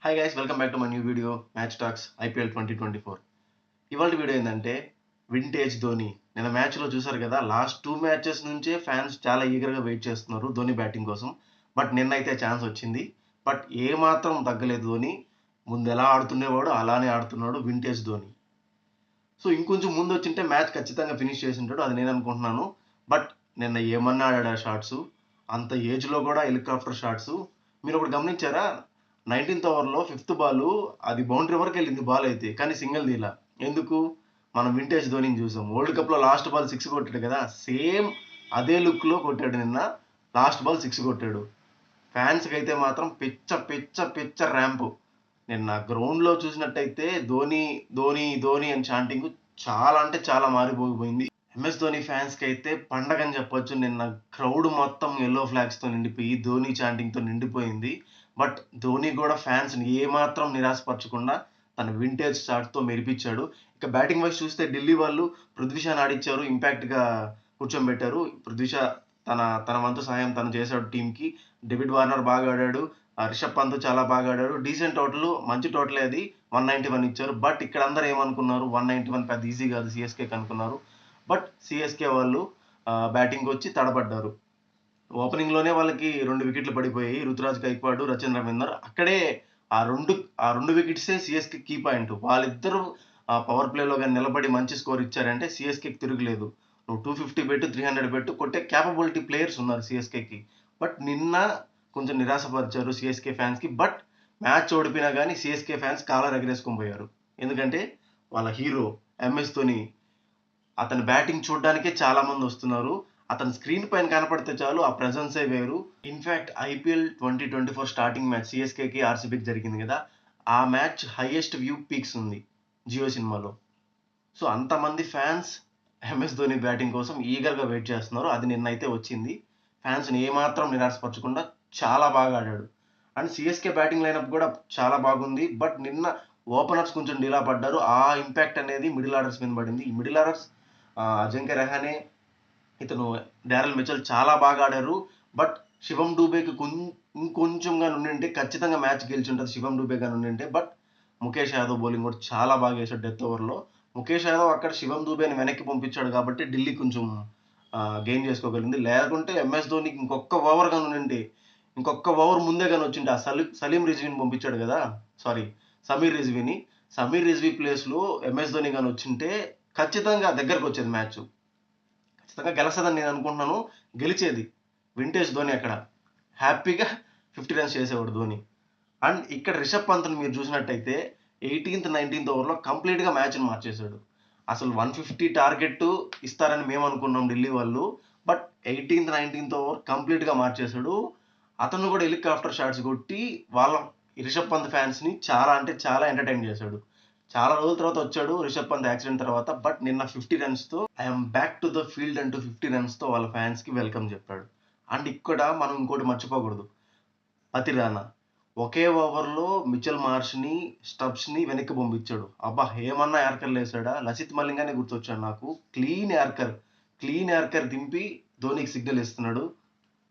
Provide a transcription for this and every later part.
Hi guys, welcome back to my new video match talks IPL 2024. ఇవాళ video ఏంటంటే vintage Dhoni. నిన్న మ్యాచ్లో చూసారు కదా, లాస్ట్ 2 మ్యాచెస్ నుంచే ఫ్యాన్స్ చాలా ఈగర్గా వెయిట్ చేస్తున్నారు ధోని బ్యాటింగ్ కోసం. బట్ నిన్న అయితే ఛాన్స్ వచ్చింది. బట్ ఏ మాత్రం తగ్గలేదు ధోని. ముందు ఎలా ఆడుతుండేవాడు అలానే ఆడుతున్నాడు వింటేజ్ ధోని. సో ఇంకొంచెం ముందు వచ్చింటే మ్యాచ్ ఖచ్చితంగా ఫినిష్ చేసి ఉంటాడు, అది నేను అనుకుంటున్నాను. బట్ నిన్న ఏమన్నా ఆడాడు ఆ షాట్స్, అంత ఏజ్లో కూడా హెలికాప్టర్ షాట్స్. మీరు ఒకటి గమనించారా, 19th ఓవర్లో 5th బాల్ అది బౌండరీ వరకు వెళ్ళింది బాల్ అయితే, కానీ సింగిల్ దీలా. ఎందుకు? మనం వింటేజ్ ధోనిని చూసాం. వరల్డ్ కప్లో లాస్ట్ బాల్ 6 కొట్టాడు కదా, సేమ్ అదే లుక్లో కొట్టాడు నిన్న. లాస్ట్ బాల్ 6 కొట్టాడు. ఫ్యాన్స్కి అయితే మాత్రం పిచ్చ పిచ్చ పిచ్చ ర్యాంపు. నిన్న గ్రౌండ్లో చూసినట్టయితే ధోని ధోని ధోని అని చాంటింగ్ చాలా అంటే చాలా మారిపోయిపోయింది. ఎంఎస్ ధోని ఫ్యాన్స్కి అయితే పండగ అని చెప్పొచ్చు. నిన్న క్రౌడ్ మొత్తం ఎల్లో ఫ్లాగ్స్తో నిండిపోయి ధోని చాంటింగ్తో నిండిపోయింది. బట్ ధోని కూడా ఫ్యాన్స్ని ఏమాత్రం నిరాశపరచకుండా తన వింటేజ్ షాట్తో మెరిపించాడు. ఇక బ్యాటింగ్ వైజ్ చూస్తే ఢిల్లీ వాళ్ళు పృథ్వీ షాని ఆడిచ్చారు, ఇంపాక్ట్గా కూర్చోబెట్టారు. పృథ్వీ షా తన తన వంతు సహాయం తను చేశాడు టీంకి. డేవిడ్ వార్నర్ బాగా ఆడాడు, రిషబ్ పంత్ చాలా బాగా ఆడాడు. డీసెంట్ టోటల్, మంచి టోటలే అది. 191 ఇచ్చారు. బట్ ఇక్కడ అందరూ ఏమనుకున్నారు, 191 పెద్ద ఈజీ కాదు సిఎస్కేకి అనుకున్నారు. బట్ సిఎస్కే వాళ్ళు బ్యాటింగ్ వచ్చి తడబడ్డారు. ఓపెనింగ్లోనే వాళ్ళకి 2 వికెట్లు పడిపోయాయి. రుతురాజ్ గైక్వాడ్, రచిన్ రవీందర్. అక్కడే ఆ రెండు వికెట్సే సిఎస్కే కీ పాయింట్. వాళ్ళిద్దరూ పవర్ ప్లేలో కానీ నిలబడి మంచి స్కోర్ ఇచ్చారంటే సిఎస్కేకి తిరగలేదు. నువ్వు 250 పెట్టు, 300 పెట్టు, కొట్టే క్యాపబిలిటీ ప్లేయర్స్ ఉన్నారు సిఎస్కేకి. బట్ నిన్న కొంచెం నిరాశపరిచారు సిఎస్కే ఫ్యాన్స్కి. బట్ మ్యాచ్ ఓడిపోయినా కానీ సిఎస్కే ఫ్యాన్స్ కాలర్ ఎగరేసుకొని పోయారు. ఎందుకంటే వాళ్ళ హీరో ఎంఎస్ ధోని, అతని బ్యాటింగ్ చూడడానికే చాలా మంది వస్తున్నారు. అతని స్క్రీన్ పైన కనపడితే చాలు, ఆ ప్రెజెన్సే వేరు. ఇన్ఫ్యాక్ట్ ఐపీఎల్ 2024 స్టార్టింగ్ మ్యాచ్ సిఎస్కేకి ఆర్సీబీకి జరిగింది కదా, ఆ మ్యాచ్ హైయెస్ట్ వ్యూ పీక్స్ ఉంది జియో సినిమాలో. సో అంతమంది ఫ్యాన్స్ ఎంఎస్ ధోని బ్యాటింగ్ కోసం ఈగర్గా వెయిట్ చేస్తున్నారు. అది నిన్నైతే వచ్చింది. ఫ్యాన్స్ని ఏమాత్రం నిరాశపరచకుండా చాలా బాగా ఆడాడు. అండ్ సిఎస్కే బ్యాటింగ్ లైనప్ కూడా చాలా బాగుంది. బట్ నిన్న ఓపెనర్స్ కొంచెం డీలా పడ్డారు. ఆ ఇంపాక్ట్ అనేది మిడిల్ ఆర్డర్స్ మీద పడింది. ఈ మిడిల్ ఆర్డర్స్ అజింక్య రహానే, ఇతను డారెల్ మిచెల్ చాలా బాగా ఆడారు. బట్ శివం డూబేకి ఇంకొంచెంగా నుండింటే ఖచ్చితంగా మ్యాచ్ గెలిచి ఉంటుంది శివం డూబేగా నుండింటే. బట్ ముఖేష్ యాదవ్ బౌలింగ్ కూడా చాలా బాగా వేశాడు డెత్ ఓవర్లో. ముఖేష్ యాదవ్ అక్కడ శివం దూబేని వెనక్కి పంపించాడు కాబట్టి ఢిల్లీ కొంచెం గెయిన్ చేసుకోగలిగింది. లేకుంటే ఎంఎస్ ధోనికి ఇంకొక ఓవర్ కానీ ఉండింటే, ఇంకొక ఓవర్ ముందే కానీ వచ్చింటే, ఆ సలీం రిజ్వీని పంపించాడు కదా, సారీ సమీర్ రిజ్వీ ప్లేస్లో ఎంఎస్ ధోని కానీ వచ్చింటే ఖచ్చితంగా దగ్గరకు వచ్చేది మ్యాచ్. ఖచ్చితంగా గెలుస్తుందని నేను అనుకుంటున్నాను. గెలిచేది వింటేజ్ ధోని. అక్కడ హ్యాపీగా 50 రన్స్ చేసేవాడు ధోని. అండ్ ఇక్కడ రిషబ్ పంత్ని మీరు చూసినట్టయితే 18th 19th ఓవర్లో కంప్లీట్గా మ్యాచ్ని మార్చేశాడు. అసలు 150 టార్గెట్ ఇస్తారని మేము అనుకున్నాం ఢిల్లీ వాళ్ళు. బట్ 18th 19th ఓవర్ కంప్లీట్గా మార్చేశాడు. అతను కూడా హెలికాప్టర్ షాట్స్ కొట్టి వాళ్ళ రిషబ్ పంత్ ఫ్యాన్స్ని చాలా అంటే చాలా ఎంటర్టైన్ చేశాడు. చాలా రోజుల తర్వాత వచ్చాడు రిషబ్ పంత్ యాక్సిడెంట్ తర్వాత. బట్ నిన్న 50 రన్స్తో I'm back to the field అంటూ 50 రన్స్తో వాళ్ళ ఫ్యాన్స్కి వెల్కమ్ చెప్పాడు. అండ్ ఇక్కడ మనం ఇంకోటి మర్చిపోకూడదు, అతిరానా ఒకే ఓవర్లో మిచెల్ మార్ష్ని, స్టబ్స్ని వెనక్కి పంపించాడు. అబ్బా, ఏమన్నా యార్కర్లు వేసాడా? లసిత్ మలింగానే గుర్తొచ్చాడు నాకు. క్లీన్ యార్కర్ దింపి ధోనికి సిగ్నల్ ఇస్తున్నాడు,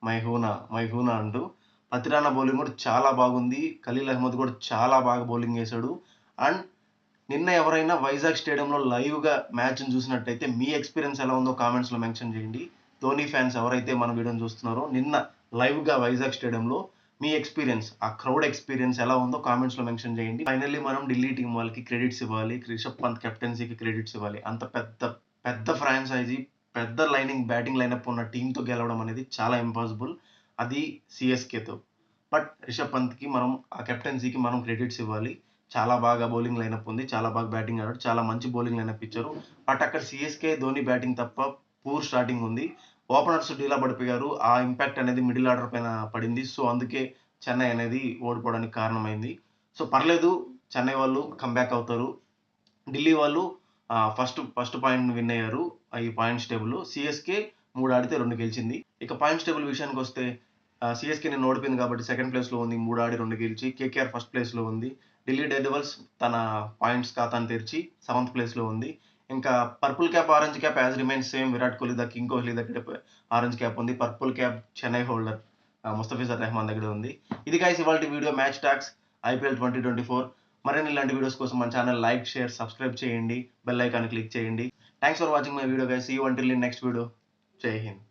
మైహూనా అంటూ. అతిరానా బౌలింగ్ కూడా చాలా బాగుంది. ఖలీల్ అహ్మద్ కూడా చాలా బాగా బౌలింగ్ వేశాడు. అండ్ నిన్న ఎవరైనా వైజాగ్ స్టేడియంలో లైవ్గా మ్యాచ్ని చూసినట్టయితే మీ ఎక్స్పీరియన్స్ ఎలా ఉందో కామెంట్స్లో మెన్షన్ చేయండి. ధోని ఫ్యాన్స్ ఎవరైతే మన వీడియోని చూస్తున్నారో నిన్న లైవ్గా వైజాగ్ స్టేడియంలో మీ ఎక్స్పీరియన్స్, ఆ క్రౌడ్ ఎక్స్పీరియన్స్ ఎలా ఉందో కామెంట్స్లో మెన్షన్ చేయండి. ఫైనల్లీ మనం ఢిల్లీ టీం వాళ్ళకి క్రెడిట్స్ ఇవ్వాలి, రిషబ్ పంత్ కెప్టెన్సీకి క్రెడిట్స్ ఇవ్వాలి. అంత పెద్ద ఫ్రాంచైజీ, పెద్ద బ్యాటింగ్ లైనప్ ఉన్న టీంతో గెలవడం అనేది చాలా ఇంపాసిబుల్, అది సిఎస్కేతో. బట్ రిషబ్ పంత్కి మనం, ఆ కెప్టెన్సీకి మనం క్రెడిట్స్ ఇవ్వాలి. చాలా బాగా బౌలింగ్ లైనప్ ఉంది, చాలా బాగా బ్యాటింగ్ ఆడాడు, చాలా మంచి బౌలింగ్ లైనప్ ఇచ్చారు. బట్ అక్కడ సిఎస్కే ధోని బ్యాటింగ్ తప్ప పూర్ స్టార్టింగ్ ఉంది. ఓపెనర్స్ డీలా పడిపోయారు. ఆ ఇంపాక్ట్ అనేది మిడిల్ ఆర్డర్ పైన పడింది. సో అందుకే చెన్నై అనేది ఓడిపోవడానికి కారణమైంది. సో పర్లేదు, చెన్నై వాళ్ళు కంబ్యాక్ అవుతారు. ఢిల్లీ వాళ్ళు ఫస్ట్ పాయింట్ విన్ అయ్యారు ఈ పాయింట్స్ టేబుల్లో. సిఎస్కే 3 ఆడితే 2 గెలిచింది. ఇక పాయింట్స్ టేబుల్ విషయానికి వస్తే సిఎస్కే నిన్న ఓడిపోయింది కాబట్టి సెకండ్ ప్లేస్లో ఉంది, 3 ఆడి 2 గెలిచి. కేకేఆర్ ఫస్ట్ ప్లేస్లో ఉంది. ఢిల్లీ డేర్డెవిల్స్ తన పాయింట్స్ ఖాతాను తెరిచి 7th ప్లేస్లో ఉంది. ఇంకా purple cap, orange cap as remains same. Virat Kohli the king Kohli దగ్గర ఆరెంజ్ క్యాప్ ఉంది. Purple cap Chennai holder Mustafizur Rahman దగ్గర ఉంది. ఇది గైస్ ఇవాల్టి వీడియో మ్యాచ్ టాక్స్. ఐపీఎల్ 2024. మరిన్ని ఇలాంటి వీడియోస్ కోసం మన ఛానల్ లైక్, షేర్, సబ్స్క్రైబ్ చేయండి. బెల్ ఐకాన్ క్లిక్ చేయండి. Thanks for watching my video guys. See you until in next video. జై హింద్.